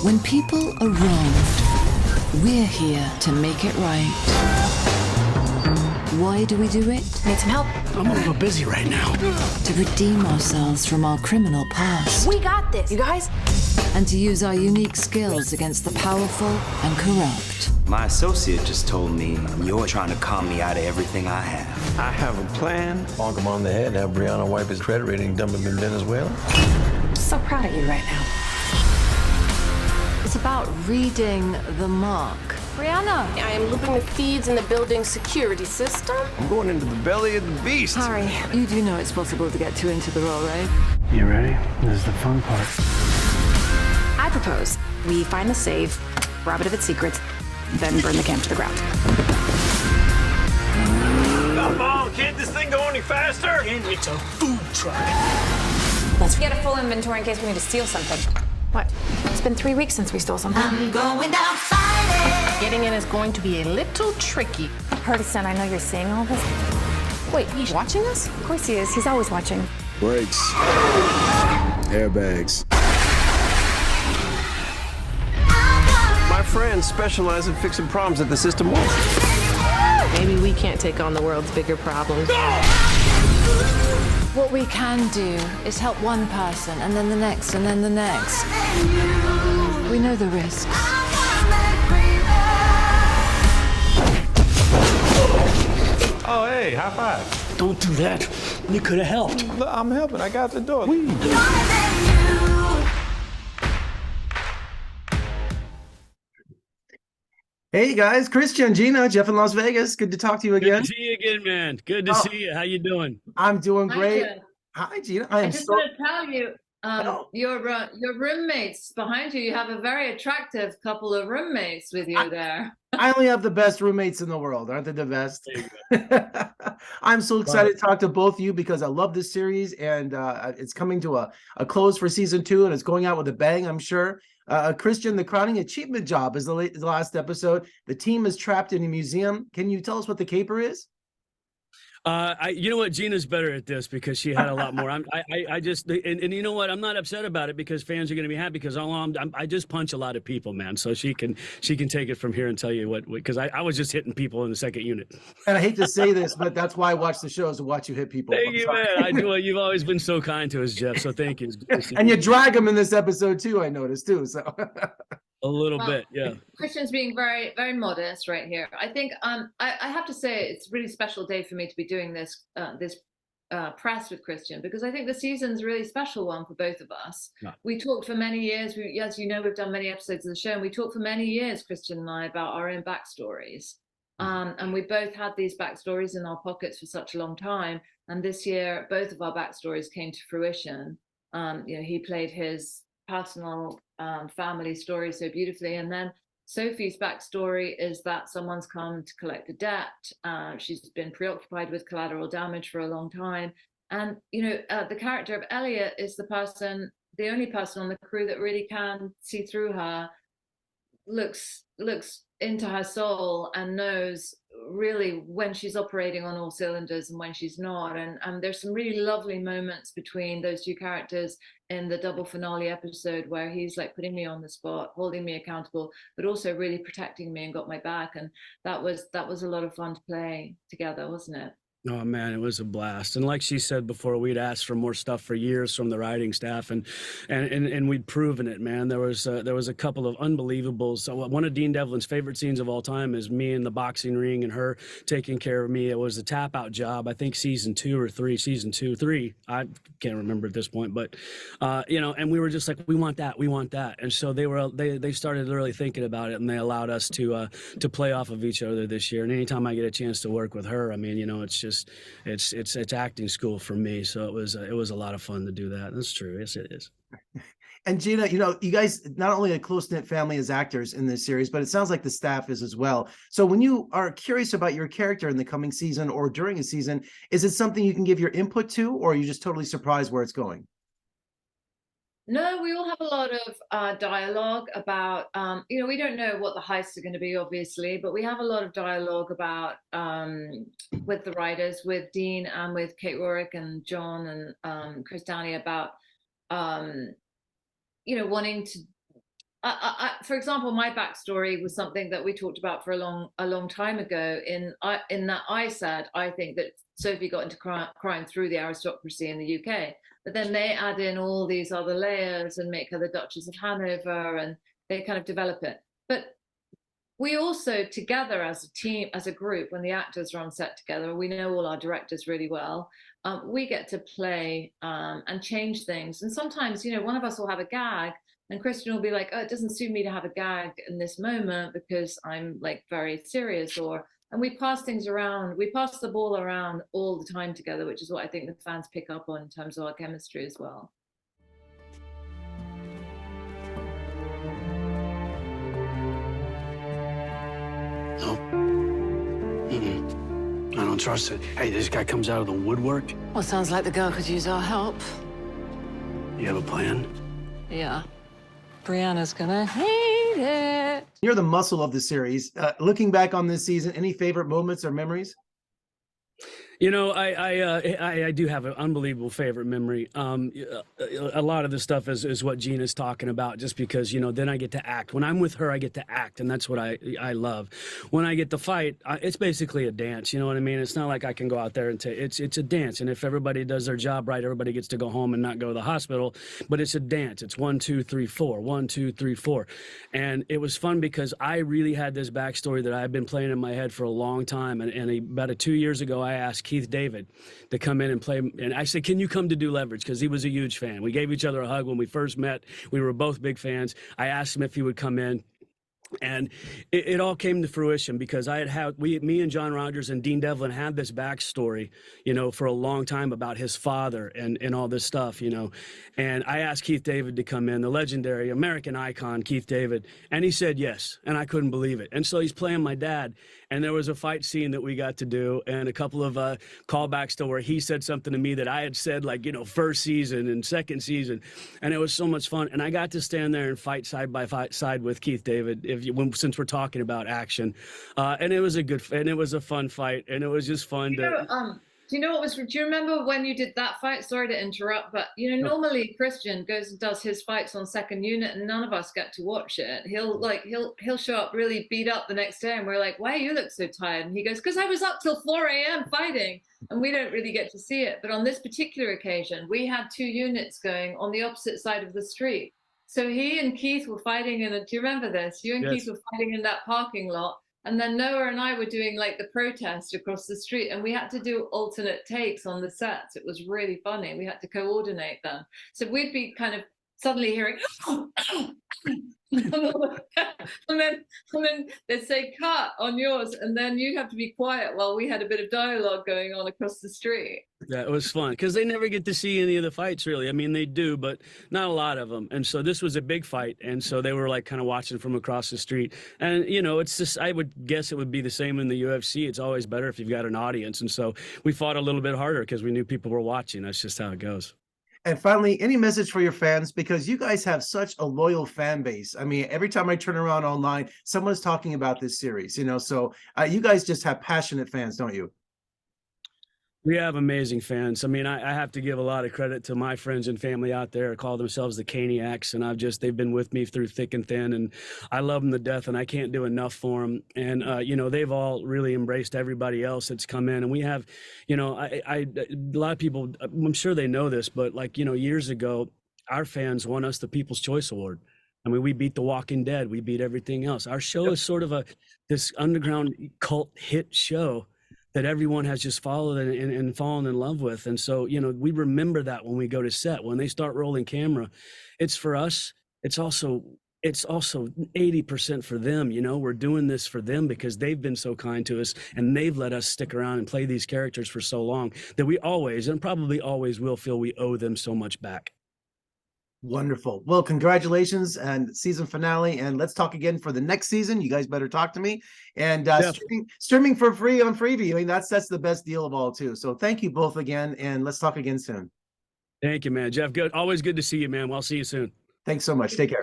When people are wronged, we're here to make it right. Why do we do it? Need some help? I'm a little busy right now. To redeem ourselves from our criminal past. We got this, you guys. And to use our unique skills against the powerful and corrupt. My associate just told me you're trying to con me out of everything I have. I have a plan. Bonk him on the head and have Brianna wipe his credit rating and dump him in Venezuela. I'm so proud of you right now. It's about reading the mark. Brianna, I am looping the feeds in the building's security system. I'm going into the belly of the beast. Harry, you do know it's possible to get too into the role, right? You ready? This is the fun part. I propose we find the safe, rob it of its secrets, then burn the camp to the ground. Come on, can't this thing go any faster? And it's a food truck. Let's get a full inventory in case we need to steal something. What? It's been 3 weeks since we stole something. I'm going down fighting. Getting in is going to be a little tricky. Purtison, I know you're seeing all this. Wait, he's watching us? Of course he is. He's always watching. Brakes. Airbags. My friends specialize in fixing problems that the system won't. Maybe we can't take on the world's bigger problems. What we can do is help one person, and then the next, and then the next. We know the risks. Oh, hey, high five. Don't do that. You could have helped. Look, I'm helping. I got the door. Hey guys, Christian, Gina, Jeff in Las Vegas. Good to talk to you again. Good to see you again, man. Good to see you. How you doing? I'm doing Hi, great. Jeff. Hi, Gina. I just want to tell you, Oh. your roommates behind you. You have a very attractive couple of roommates with you there. I only have the best roommates in the world. Aren't they the best? I'm so excited to talk to both of you because I love this series, and it's coming to a close for season 2, and it's going out with a bang, I'm sure. Christian, the crowning achievement job is the last episode. The team is trapped in a museum. Can you tell us what the caper is? You know what? Gina's better at this because she had a lot more. I just, and you know what? I'm not upset about it because fans are going to be happy because I just punch a lot of people, man. So she can take it from here and tell you what, because I was just hitting people in the second unit. And I hate to say this, but that's why I watch the shows, to watch you hit people. Thank you, man. I do. You've always been so kind to us, Jeff. So thank you. And you drag them in this episode too, I noticed too. So a little bit, yeah. Christian's being very, very modest right here. I think I have to say it's a really special day for me to be doing this press with Christian, because I think the season's a really special one for both of us. Yeah. We talked for many years. As you know, we've done many episodes of the show, and we talked for many years, Christian and I, about our own backstories. And we both had these backstories in our pockets for such a long time. And this year, both of our backstories came to fruition. He played his personal family story so beautifully, and then Sophie's backstory is that someone's come to collect a debt. She's been preoccupied with collateral damage for a long time, and the character of Elliot is the only person on the crew that really can see through her, looks into her soul, and knows really when she's operating on all cylinders and when she's not. And there's some really lovely moments between those two characters in the double finale episode where he's like putting me on the spot, holding me accountable, but also really protecting me and got my back. And that was a lot of fun to play together, wasn't it? Oh man, it was a blast. And like she said before, we'd asked for more stuff for years from the writing staff, and we'd proven it, man. There was a couple of unbelievables. So one of Dean Devlin's favorite scenes of all time is me in the boxing ring and her taking care of me. It was a tap out job, I think season 2 or 3, I can't remember at this point, but and we were just like, we want that. And so they started really thinking about it, and they allowed us to play off of each other this year. And anytime I get a chance to work with her, I mean, it's just it's acting school for me. So it was a lot of fun to do that. That's true. Yes, it is. And Gina, you guys not only a close-knit family as actors in this series, but it sounds like the staff is as well. So when you are curious about your character in the coming season or during a season, is it something you can give your input to, or are you just totally surprised where it's going? No, we all have a lot of dialogue about, we don't know what the heists are going to be, obviously, but we have a lot of dialogue about, with the writers, with Dean and with Kate Rorick and John and Chris Downey about, wanting to for example, my backstory was something that we talked about for a long time ago. In that I said I think that Sophie got into crime through the aristocracy in the UK, but then they add in all these other layers and make her the Duchess of Hanover, and they kind of develop it. But we also, together as a team, as a group, when the actors are on set together, we know all our directors really well. We get to play and change things. And sometimes, one of us will have a gag, and Christian will be like, "Oh, it doesn't suit me to have a gag in this moment because I'm like very serious." And we pass things around. We pass the ball around all the time together, which is what I think the fans pick up on in terms of our chemistry as well. No. I don't trust it. Hey, this guy comes out of the woodwork. Well, sounds like the girl could use our help. You have a plan? Yeah. Brianna's gonna hate it. You're the muscle of the series. Looking back on this season, any favorite moments or memories? I do have an unbelievable favorite memory. A lot of the stuff is what Gina's talking about, just because, then I get to act. When I'm with her, I get to act, and that's what I love. When I get to fight, it's basically a dance, you know what I mean? It's not like I can go out there and it's a dance, and if everybody does their job right, everybody gets to go home and not go to the hospital, but it's a dance. It's 1, 2, 3, 4, 1, 2, 3, 4. And it was fun because I really had this backstory that I've been playing in my head for a long time, and about 2 years ago, I asked Keith David to come in and play, and I said, "Can you come to do Leverage?" Because he was a huge fan. We gave each other a hug when we first met. We were both big fans. I asked him if he would come in, and it all came to fruition because me and John Rogers and Dean Devlin had this backstory, for a long time about his father and all this stuff, and I asked Keith David to come in, the legendary American icon, Keith David, and he said yes, and I couldn't believe it. And so he's playing my dad, and there was a fight scene that we got to do, and a couple of callbacks to where he said something to me that I had said, first season and second season, and it was so much fun. And I got to stand there and fight side by side with Keith David, since we're talking about action, and it was a fun fight, and it was just fun Do you remember when you did that fight? Sorry to interrupt, but normally Christian goes and does his fights on second unit, and none of us get to watch it. He'll show up really beat up the next day, and we're like, "Why you look so tired?" And he goes, "Because I was up till 4 a.m. fighting," and we don't really get to see it. But on this particular occasion, we had 2 units going on the opposite side of the street. So he and Keith were fighting do you remember this? You and Keith were fighting in that parking lot. And then Noah and I were doing the protest across the street, and we had to do alternate takes on the sets. It was really funny. We had to coordinate them. So we'd be kind of suddenly hearing, and then they'd say cut on yours, and then you'd have to be quiet while we had a bit of dialogue going on across the street. Yeah, it was fun because they never get to see any of the fights, really. I mean, they do, but not a lot of them. And so this was a big fight, and so they were kind of watching from across the street. And it's just, I would guess it would be the same in the UFC. It's always better if you've got an audience, and so we fought a little bit harder because we knew people were watching. That's just how it goes. And finally, any message for your fans? Because you guys have such a loyal fan base. I mean, every time I turn around online, someone's talking about this series, so you guys just have passionate fans, don't you? We have amazing fans. I mean, I have to give a lot of credit to my friends and family out there who call themselves the Caniacs, and they've been with me through thick and thin, and I love them to death, and I can't do enough for them. And, they've all really embraced everybody else that's come in, and we have, a lot of people, I'm sure they know this, but years ago, our fans won us the People's Choice Award. I mean, we beat The Walking Dead. We beat everything else. Our show is sort of this underground cult hit show that everyone has just followed and fallen in love with. And so, we remember that when we go to set, when they start rolling camera, it's for us. It's also 80% for them. We're doing this for them because they've been so kind to us, and they've let us stick around and play these characters for so long that we always, and probably always will, feel we owe them so much back. Wonderful. Well, congratulations and season finale. And let's talk again for the next season. You guys better talk to me. And streaming for free on Freeview. I mean, that's the best deal of all too. So thank you both again. And let's talk again soon. Thank you, man. Jeff, good. Always good to see you, man. I'll see you soon. Thanks so much. Take care.